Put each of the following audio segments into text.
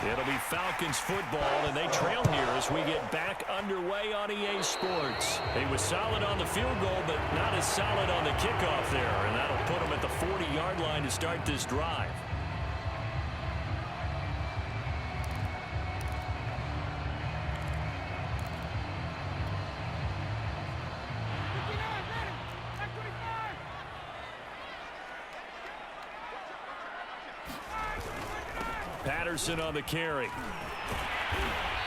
It'll be Falcons football, and they trail here as we get back underway on EA Sports. He was solid on the field goal, but not as solid on the kickoff there, and that'll put him at the 40-yard line to start this drive. Patterson on the carry.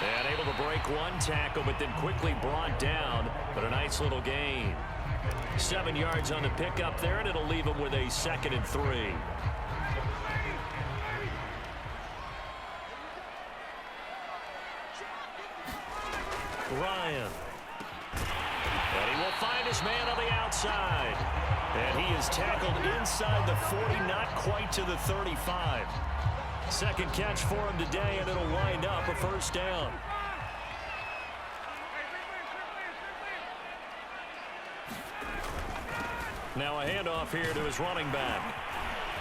And able to break one tackle, but then quickly brought down. But a nice little gain. 7 yards on the pickup there, and it'll leave him with a 2nd and 3. Ryan. And he will find his man on the outside. And he is tackled inside the 40, not quite to the 35. Second catch for him today, and it'll wind up a first down. Now a handoff here to his running back.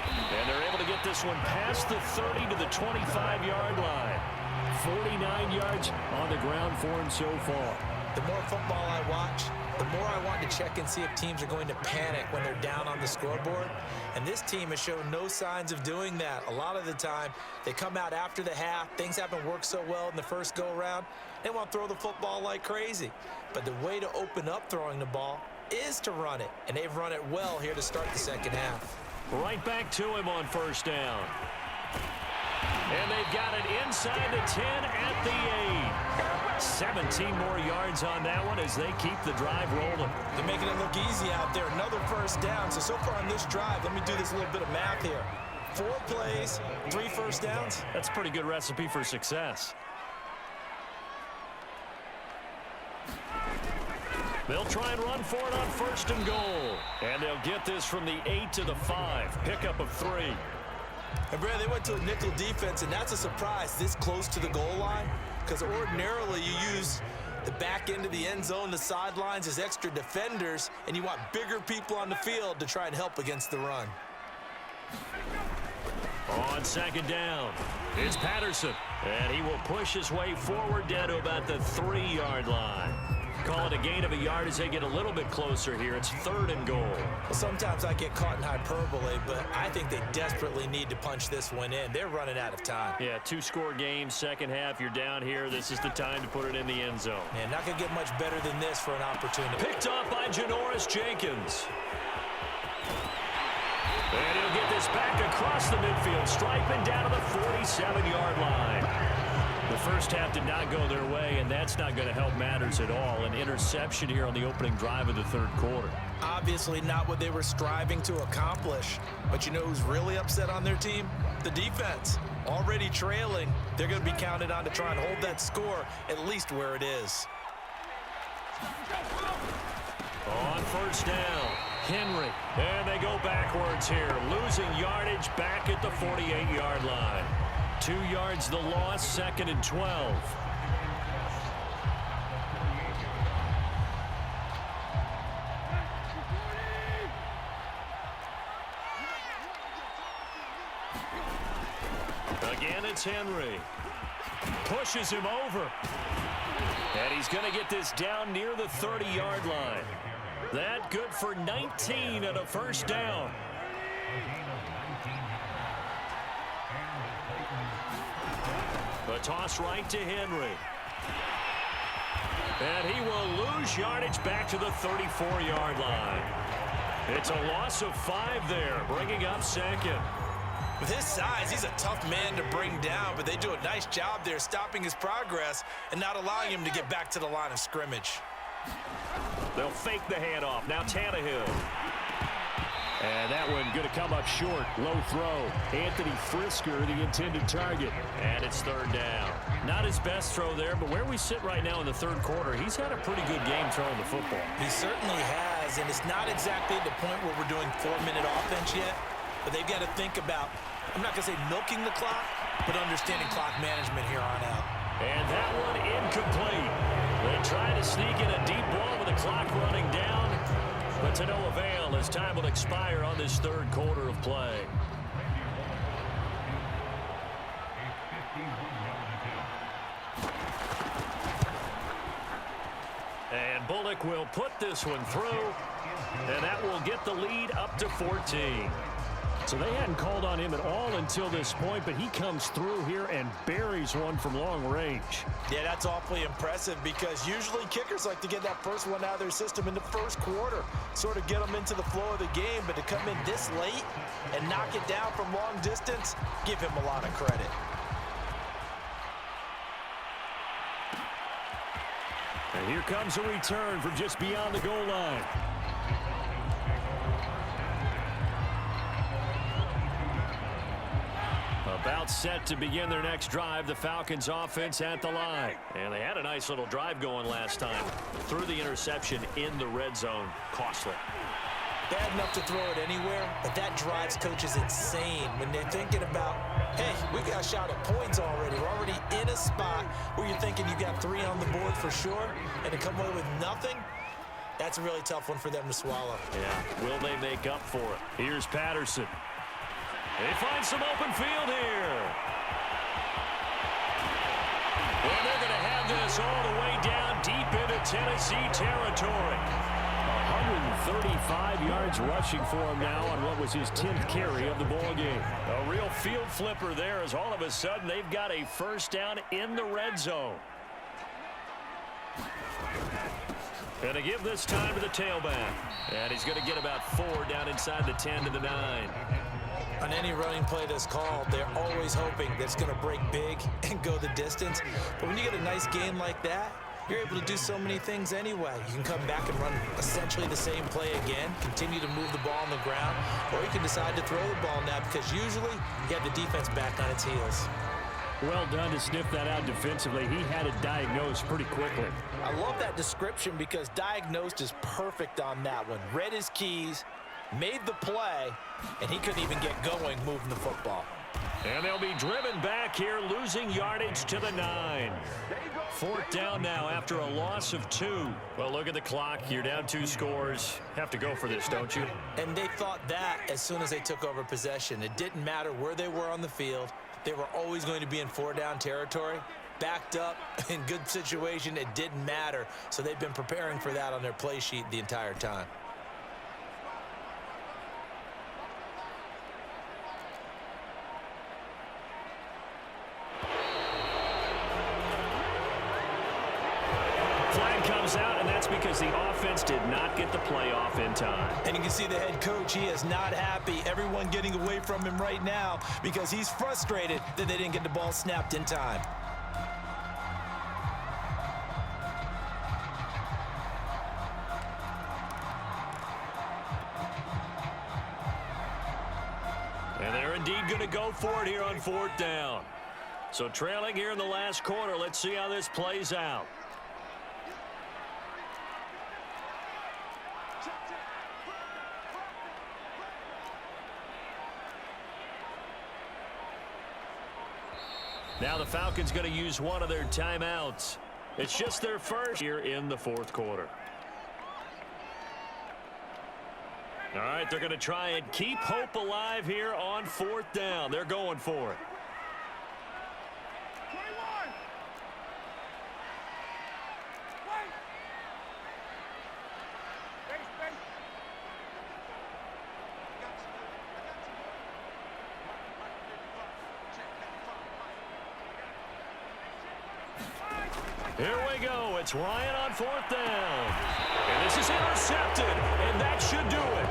And they're able to get this one past the 30 to the 25-yard line. 49 yards on the ground for him so far. The more football I watch, the more I want to check and see if teams are going to panic when they're down on the scoreboard. And this team has shown no signs of doing that. A lot of the time, they come out after the half. Things haven't worked so well in the first go-around. They want to throw the football like crazy. But the way to open up throwing the ball is to run it. And they've run it well here to start the second half. Right back to him on first down. And they've got it inside the 10 at the 8. 17 more yards on that one as they keep the drive rolling. They're making it look easy out there. Another first down. So far on this drive, let me do this little bit of math here. 4 plays, 3 first downs. That's a pretty good recipe for success. They'll try and run for it on 1st and goal. And they'll get this from the 8 to the 5. Pickup of 3. And Brad, they went to a nickel defense, and that's a surprise this close to the goal line, because ordinarily you use the back end of the end zone, the sidelines as extra defenders, and you want bigger people on the field to try and help against the run. On 2nd down, it's Patterson, and he will push his way forward down to about the 3-yard line. Call it a gain of a yard as they get a little bit closer here. It's 3rd and goal. Well, sometimes I get caught in hyperbole, but I think they desperately need to punch this one in. They're running out of time. Yeah, 2-score game, second half. You're down here. This is the time to put it in the end zone. Man, not going to get much better than this for an opportunity. Picked up by Janoris Jenkins. And he'll get this back across the midfield, striping down to the 47-yard line. The first half did not go their way, and that's not going to help matters at all. An interception here on the opening drive of the 3rd quarter. Obviously not what they were striving to accomplish. But you know who's really upset on their team? The defense. Already trailing, they're going to be counted on to try and hold that score at least where it is. On 1st down, Henry. And they go backwards here, losing yardage back at the 48-yard line. 2 yards the loss, 2nd and 12. Again, it's Henry. Pushes him over. And he's going to get this down near the 30-yard line. That good for 19 and a first down. The toss right to Henry. And he will lose yardage back to the 34-yard line. It's a loss of 5 there, bringing up 2nd. With his size, he's a tough man to bring down, but they do a nice job there stopping his progress and not allowing him to get back to the line of scrimmage. They'll fake the handoff. Now Tannehill. And that one going to come up short. Low throw. Anthony Frisker, the intended target. And it's 3rd down. Not his best throw there, but where we sit right now in the 3rd quarter, he's had a pretty good game throwing the football. He certainly has, and it's not exactly the point where we're doing 4-minute offense yet, but they've got to think about, I'm not going to say milking the clock, but understanding clock management here on out. And that one incomplete. They try to sneak in a deep ball with the clock running down, but to no avail as time will expire on this 3rd quarter of play. And Bullock will put this one through, and that will get the lead up to 14. So they hadn't called on him at all until this point, but he comes through here and buries one from long range. Yeah, that's awfully impressive because usually kickers like to get that first one out of their system in the first quarter, sort of get them into the flow of the game, but to come in this late and knock it down from long distance, give him a lot of credit. And here comes a return from just beyond the goal line. About set to begin their next drive, the Falcons offense at the line. And they had a nice little drive going last time. Threw the interception in the red zone. Costly. Bad enough to throw it anywhere, but that drives coaches insane when they're thinking about, hey, we got a shot at points already. We're already in a spot where you're thinking you got 3 on the board for sure, and to come away with nothing, that's a really tough one for them to swallow. Yeah, will they make up for it? Here's Patterson. They find some open field here. And they're going to have this all the way down deep into Tennessee territory. 135 yards rushing for him now on what was his 10th carry of the ball game. A real field flipper there as all of a sudden they've got a first down in the red zone. And to give this time to the tailback. And he's going to get about 4 down inside the 10 to the 9. On any running play that's called, they're always hoping that it's going to break big and go the distance. But when you get a nice game like that, you're able to do so many things anyway. You can come back and run essentially the same play again, continue to move the ball on the ground, or you can decide to throw the ball now because usually you have the defense back on its heels. Well done to sniff that out defensively. He had it diagnosed pretty quickly. I love that description because diagnosed is perfect on that one. Read his keys, made the play, and he couldn't even get going moving the football. And they'll be driven back here, losing yardage to the 9. 4th down now after a loss of 2. Well, look at the clock. You're down 2 scores. Have to go for this, don't you? And they thought that as soon as they took over possession. It didn't matter where they were on the field. They were always going to be in 4-down territory. Backed up, in good situation, it didn't matter. So they've been preparing for that on their play sheet the entire time. Comes out, and that's because the offense did not get the play off in time. And you can see the head coach, he is not happy. Everyone getting away from him right now because he's frustrated that they didn't get the ball snapped in time. And they're indeed going to go for it here on 4th down. So trailing here in the last quarter, let's see how this plays out. Now the Falcons going to use one of their timeouts. It's just their first here in the 4th quarter. All right, they're going to try and keep hope alive here on 4th down. They're going for it. Here we go. It's Ryan on 4th down. And this is intercepted, and that should do it.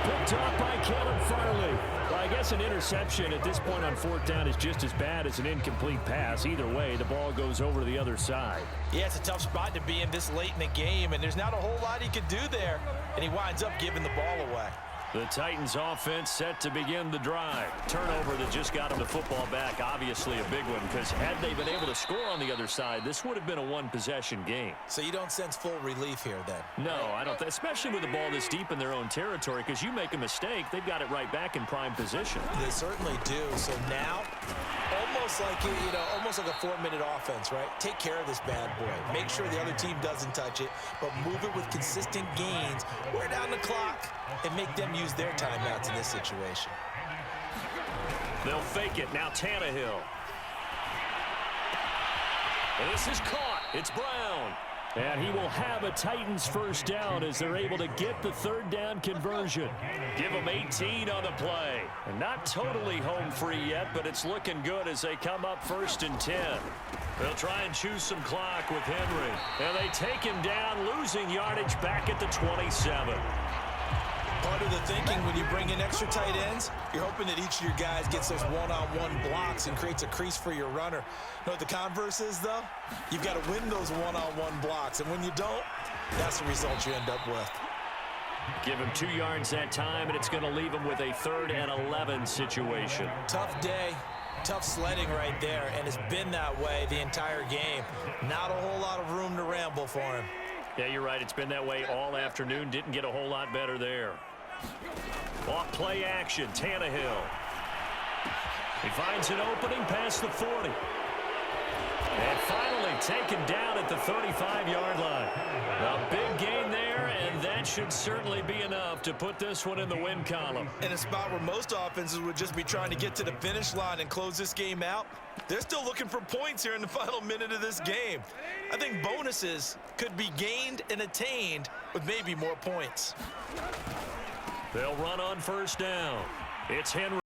Picked off by Caleb Farley. Well, I guess an interception at this point on 4th down is just as bad as an incomplete pass. Either way, the ball goes over to the other side. Yeah, it's a tough spot to be in this late in the game, and there's not a whole lot he could do there. And he winds up giving the ball away. The Titans offense set to begin the drive. Turnover that just got them the football back, obviously a big one, because had they been able to score on the other side, this would have been a one-possession game. So you don't sense full relief here then? No, I don't, especially with the ball this deep in their own territory, because you make a mistake, they've got it right back in prime position. They certainly do. So now, almost like, almost like a 4-minute offense, right? Take care of this bad boy. Make sure the other team doesn't touch it, but move it with consistent gains. Wear down the clock and make them use their timeouts in this situation. They'll fake it. Now Tannehill. And this is caught. It's Brown. And he will have a Titans first down as they're able to get the third down conversion. Give them 18 on the play. And not totally home free yet, but it's looking good as they come up 1st and 10. They'll try and choose some clock with Henry. And they take him down, losing yardage back at the 27. Part of the thinking when you bring in extra tight ends, you're hoping that each of your guys gets those one-on-one blocks and creates a crease for your runner. You know what the converse is, though? You've got to win those one-on-one blocks, and when you don't, that's the result you end up with. Give him 2 yards that time, and it's going to leave him with a 3rd and 11 situation. Tough day, tough sledding right there, and it's been that way the entire game. Not a whole lot of room to ramble for him. Yeah, you're right. It's been that way all afternoon. Didn't get a whole lot better there. Off play action, Tannehill. He finds an opening past the 40. And finally taken down at the 35-yard line. A big gain there, and that should certainly be enough to put this one in the win column. In a spot where most offenses would just be trying to get to the finish line and close this game out, they're still looking for points here in the final minute of this game. I think bonuses could be gained and attained with maybe more points. They'll run on 1st down. It's Henry.